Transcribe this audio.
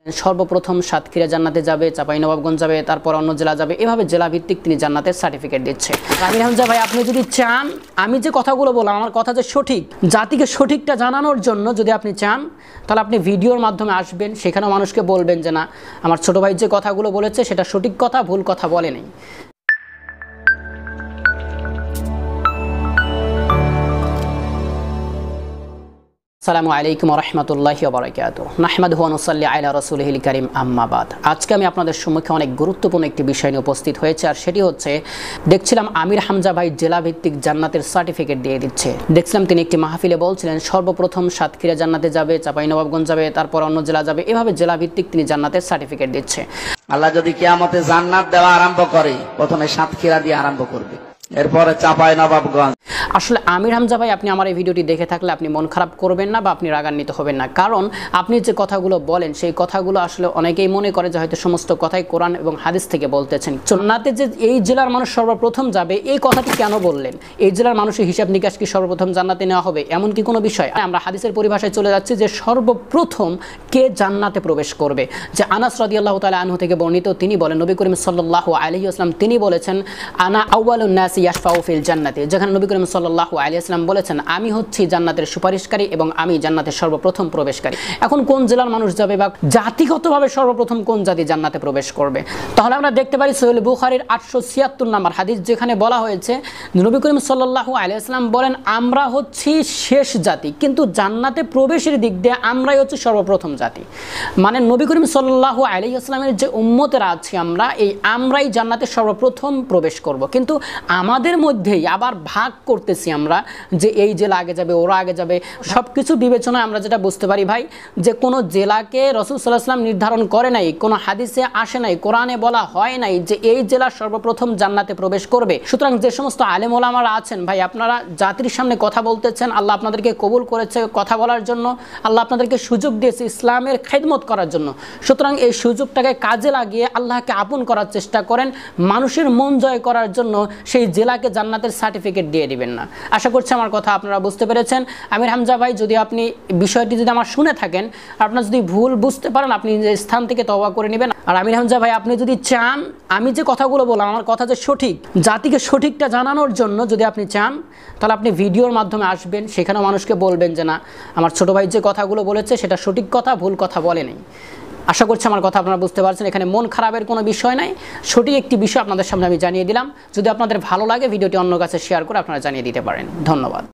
সর্বপ্রথম সাতক্ষীরা জান্নাতে যাবে, চাঁপাইনবাবগঞ্জ যাবে, তারপর অন্য জেলা যাবে, এভাবে জেলা ভিত্তিক তিনি জান্নাতের সার্টিফিকেট দিচ্ছে। আমির হামজা ভাই, আপনি যদি চান আমি যে কথাগুলো বললাম আমার কথা যে সঠিক, জাতিকে সঠিকটা জানানোর জন্য যদি আপনি চান তাহলে আপনি ভিডিওর মাধ্যমে আসবেন, সেখানেও মানুষকে বলবেন যে না, আমার ছোট ভাই যে কথাগুলো বলেছে সেটা সঠিক কথা, ভুল কথা বলে নেই। আসসালামু আলাইকুম ওয়া রাহমাতুল্লাহি ওয়া বারাকাতুহু। নাহমাদুহু ওয়া নুসাল্লি আলা রাসূলিহিল কারীম, আম্মা বাদ। আজকে আমি আপনাদের সম্মুখে অনেক গুরুত্বপূর্ণ একটি বিষয় নিয়ে উপস্থিত হয়েছে, আর সেটি হচ্ছে দেখছিলাম আমির হামজা ভাই জেলা ভিত্তিক জান্নাতের সার্টিফিকেট দিয়ে দিচ্ছে। দেখছিলাম তিনি একটি মাহফিলে বলছিলেন সর্বপ্রথম সাতক্ষীরা জান্নাতে যাবে, চাঁপাইনবাবগঞ্জ যাবে, তারপর অন্য জেলা যাবে, এভাবে জেলা ভিত্তিক তিনি জান্নাতের সার্টিফিকেট দিচ্ছে। আল্লাহ যদি কিয়ামতে জান্নাত দেওয়া আরম্ভ করে, প্রথমে সাতক্ষীরা দিয়ে আরম্ভ করবে, এরপরে চাঁপাইনবাবগঞ্জ। আসলে আমির হামজা ভাই, আপনি আমার এই ভিডিওটি দেখে থাকলে আপনি মন খারাপ করবেন না বা আপনি রাগান্বিত হবেন না, কারণ আপনি যে কথাগুলো বলেন সেই কথাগুলো আসলে অনেকেই মনে করে যে হয়তো সমস্ত কথাই কোরআন এবং হাদিস থেকে বলতেছেন। জান্নাতে যে এই জেলার মানুষ সর্বপ্রথম যাবে, এই কথাটি কেন বললেন? এই জেলার মানুষের হিসাব নিকাশ কি সর্বপ্রথম জান্নাতে নেওয়া হবে, এমন কি কোনো বিষয়? আমরা হাদিসের পরিভাষায় চলে যাচ্ছি যে সর্বপ্রথম কে জান্নাতে প্রবেশ করবে। যে আনাস রাদিয়াল্লাহু তাআলা আনহু থেকে বর্ণিত, তিনি বলেন নবী করিম সাল্লাল্লাহু আলাইহি ওয়াসাল্লাম তিনি বলেছেন আনা আউয়ালুন নাসি ইয়াশফাউ ফিল জান্নাতি, যেখানে নবী করিম সাল্লাল্লাহু আলাইহি ওয়াসাল্লাম বলেছেন আমি হচ্ছি জান্নাতের সুপারিশকারী এবং আমি জান্নাতের সর্বপ্রথম প্রবেশকারী। এখন কোন জেলার মানুষ যাবে বা জাতিগতভাবে সর্বপ্রথম কোন জাতি জান্নাতে প্রবেশ করবে? তাহলে আমরা দেখতে পারি সহিহ বুখারীর 876 নম্বর হাদিস, যেখানে বলা হয়েছে নবী করিম সাল্লাল্লাহু আলাইহি ওয়াসাল্লাম বলেন আমরা হচ্ছি শেষ জাতি, কিন্তু জান্নাতে প্রবেশের দিক দিয়ে আমরাই হচ্ছে সর্বপ্রথম জাতি। মানে নবী করিম সাল্লাল্লাহু আলাইহি ওয়াসাল্লামের যে উম্মতেরা আছি আমরাই জান্নাতে সর্বপ্রথম প্রবেশ করব, কিন্তু আমাদের মধ্যেই আবার ভাগ করতেছি আমরা যে এই জেলা আগে যাবে, ওরা আগে যাবে। সব কিছু বিবেচনায় আমরা যেটা বুঝতে পারি ভাই, যে কোনো জেলাকে রাসূল সাল্লাল্লাহু আলাইহি ওয়াসাল্লাম নির্ধারণ করে নাই, কোনো হাদিসে আসে নাই, কোরআনে বলা হয় নাই যে এই জেলা সর্বপ্রথম জান্নাতে প্রবেশ করবে। সুতরাং যে সমস্ত আলেম ওলামারা আছেন ভাই, আপনারা জাতির সামনে কথা বলতেছেন, আল্লাহ আপনাদেরকে কবুল করেছে কথা বলার জন্য, আল্লাহ আপনাদেরকে সুযোগ দিয়েছে ইসলামের খেদমত করার জন্য। সুতরাং এই সুযোগটাকে কাজে লাগিয়ে আল্লাহকে আপন করার চেষ্টা করেন, মানুষের মন জয় করার জন্য সেই জেলাকে জান্নাতের সার্টিফিকেট দিয়ে দিবেন না। আশা করছি আমার কথা আপনারা বুঝতে পেরেছেন। আমির হামজা ভাই, যদি আপনি বিষয়টি যদি আমার শুনে থাকেন, আপনার যদি ভুল বুঝতে পারেন, আপনি নিজের স্থান থেকে তওবা করে নেবেন। আর আমির হামজা ভাই, আপনি যদি চান আমি যে কথাগুলো বললাম আমার কথা যে সঠিক, জাতিকে সঠিকটা জানানোর জন্য যদি আপনি চান তাহলে আপনি ভিডিওর মাধ্যমে আসবেন, সেখানেও মানুষকে বলবেন যে না, আমার ছোট ভাই যে কথাগুলো বলেছে সেটা সঠিক কথা, ভুল কথা বলে নেই। আশা করছি আমার কথা আপনারা বুঝতে পারছেন। এখানে মন খারাপের কোনো বিষয় নাই, সঠিক একটি বিষয় আপনাদের সামনে আমি জানিয়ে দিলাম। যদি আপনাদের ভালো লাগে ভিডিওটি অন্য কাছে শেয়ার করে আপনারা জানিয়ে দিতে পারেন। ধন্যবাদ।